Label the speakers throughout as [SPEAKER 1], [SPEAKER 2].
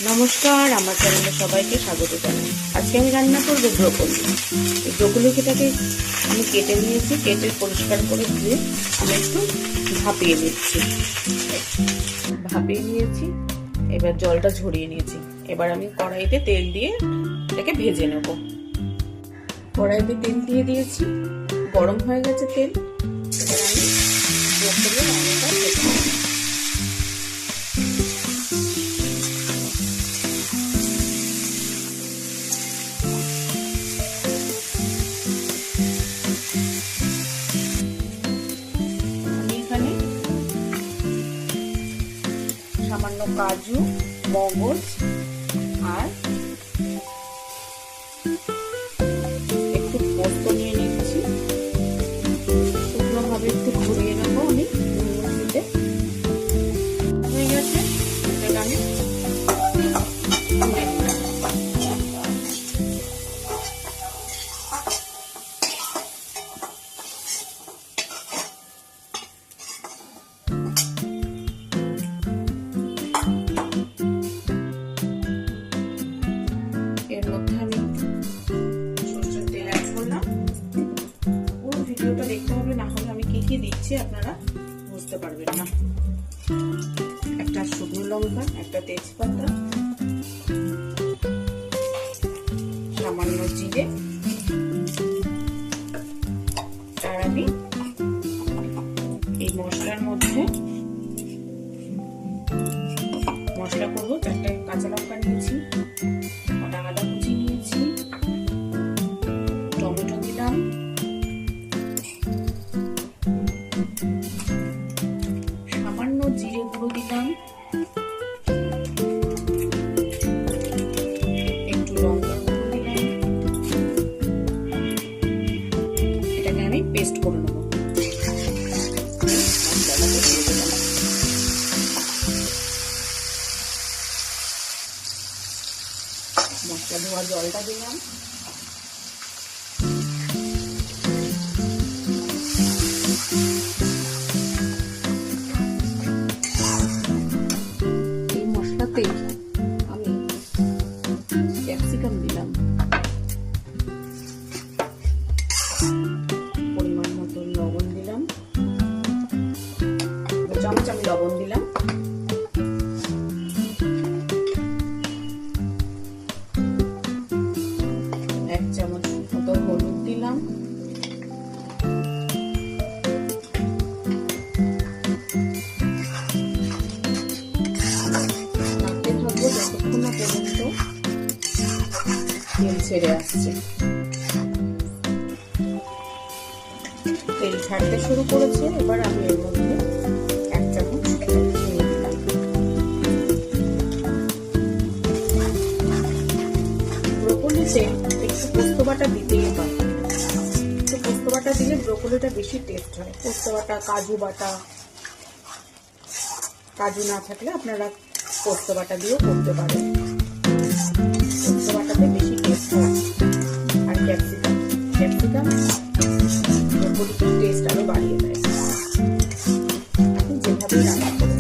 [SPEAKER 1] নমস্কার, আমার চ্যানেলে সবাইকে স্বাগত জানাই। আজকে আমি রান্না করব ব্রোকলি। এই ব্রোকলিটাকে আমি কেটে নিয়েছি, কেটে পরিষ্কার করে ধুয়ে আমি একটু ভাপিয়ে নিয়েছি। এবার জলটা ঝরিয়ে নিয়েছি। এবার আমি কড়াইতে তেল দিয়ে এটাকে ভেজে নেব। কড়াইতে তেল দিয়ে দিয়েছি, গরম হয়ে গেছে তেল। এবার আমি ব্রোকলির রান্নাটা ভেজে নেব। সামান্য কাজু, মগজ আর একটু পোস্ত নিয়ে নিচ্ছি। শুকনো ভাবে একটু ঘুরিয়ে নেবো আমি মিক্সিতে। হয়ে গেছে, এটাকে আমি ঘুরে নিলাম। এর মধ্যে আমি সরষের তেল অ্যাড করলাম। পুরো ভিডিওটা দেখতে হবে, না হলে আমি কি দিচ্ছি আপনারা বুঝতে পারবেন না। একটা শুকনো লঙ্কা, একটা তেজপাতা, সামান্য জিরে, আর আমি এই মশলার মধ্যে মশলা করবো। 4টা কাঁচা লঙ্কা নিয়েছি, আদা কুচি নিয়েছি, টমেটো দিলাম, সামান্য জিরে গুঁড়ো দিলাম, একটু লঙ্কার গুঁড়ো দিলাম। এটাকে আমি পেস্ট করে নেব। মশলা ধোয়া জলটা দিলাম। এই মশলাতে আমি ক্যাপসিকাম দিলাম, পরিমাণ মতো লবণ দিলাম, চামচ আমি লবণ দিলাম, এক চামচ মতো হলুদ দিলাম, নাড়তে থাকবো যতক্ষণ না পর্যন্ত তেল ছেড়ে আসছে। তেল ছাড়তে শুরু করেছে। এবার আমি এর মধ্যে এক চামচ চিনি দিলাম। ব্রোকলিতে একটু পোস্ত বাটা দিতেই হয়। তো পোস্ত বাটা দিলে ব্রোকলিটা বেশি টেস্ট হয়। পোস্ত বাটা, কাজু বাটা, কাজু না থাকলে আপনারা পোস্ত বাটা দিয়েও করতে পারেন। পোস্ত বাটাতে বেশি টেস্ট হয়। আর ক্যাপসিকাম ব্রোকলিতে টেস্ট আরো বাড়িয়ে দেয়। আপনি যেভাবে রান্না করুন।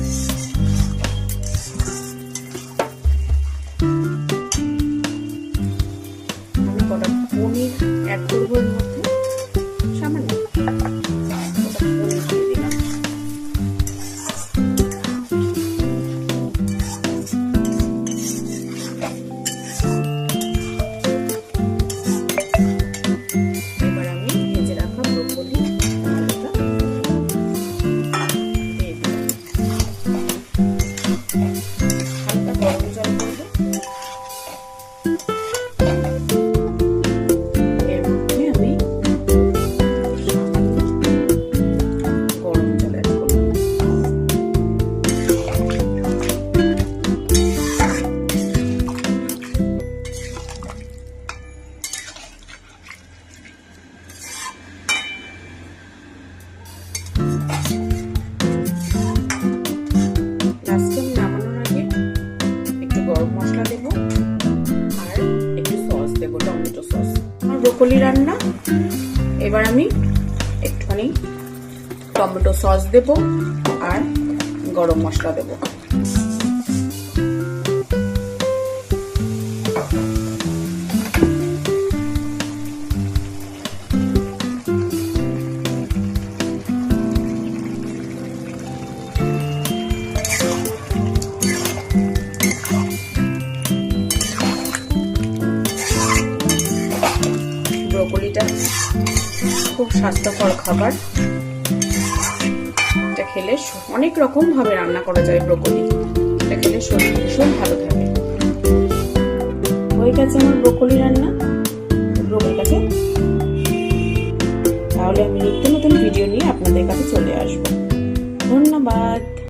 [SPEAKER 1] আমি কটা পনির অ্যাড করবো এর মধ্যে, সামান্য পনির দিয়ে দিলাম। এবার আমি ভেজে রাখা ব্রোকলি আলুটা দিয়ে দিলাম। হালকা গরম জল করবো। এর মধ্যে আমি সামান্য গরম জল অ্যাড করলাম। লাস্টে নামানোর আগে একটু গরম মশলা দেবো আর একটু সস দেবো, টমেটো সস। আমার ব্রোকলি রান্না। এবার আমি একটুখানি টমেটো সস দেবো আর গরম মশলা দেবো। এটা খুব স্বাস্থ্যকর খাবার। এটা খেলে অনেক রকম ভাবে রান্না করা যায় ব্রোকলি। এটা খেলে শরীর ভীষণ ভালো থাকে। হয়ে গেছে আমার ব্রোকলি রান্না। ব্রোকলি কাছে তাহলে আমি নিত্য নতুন ভিডিও নিয়ে আপনাদের কাছে চলে আসবো। ধন্যবাদ।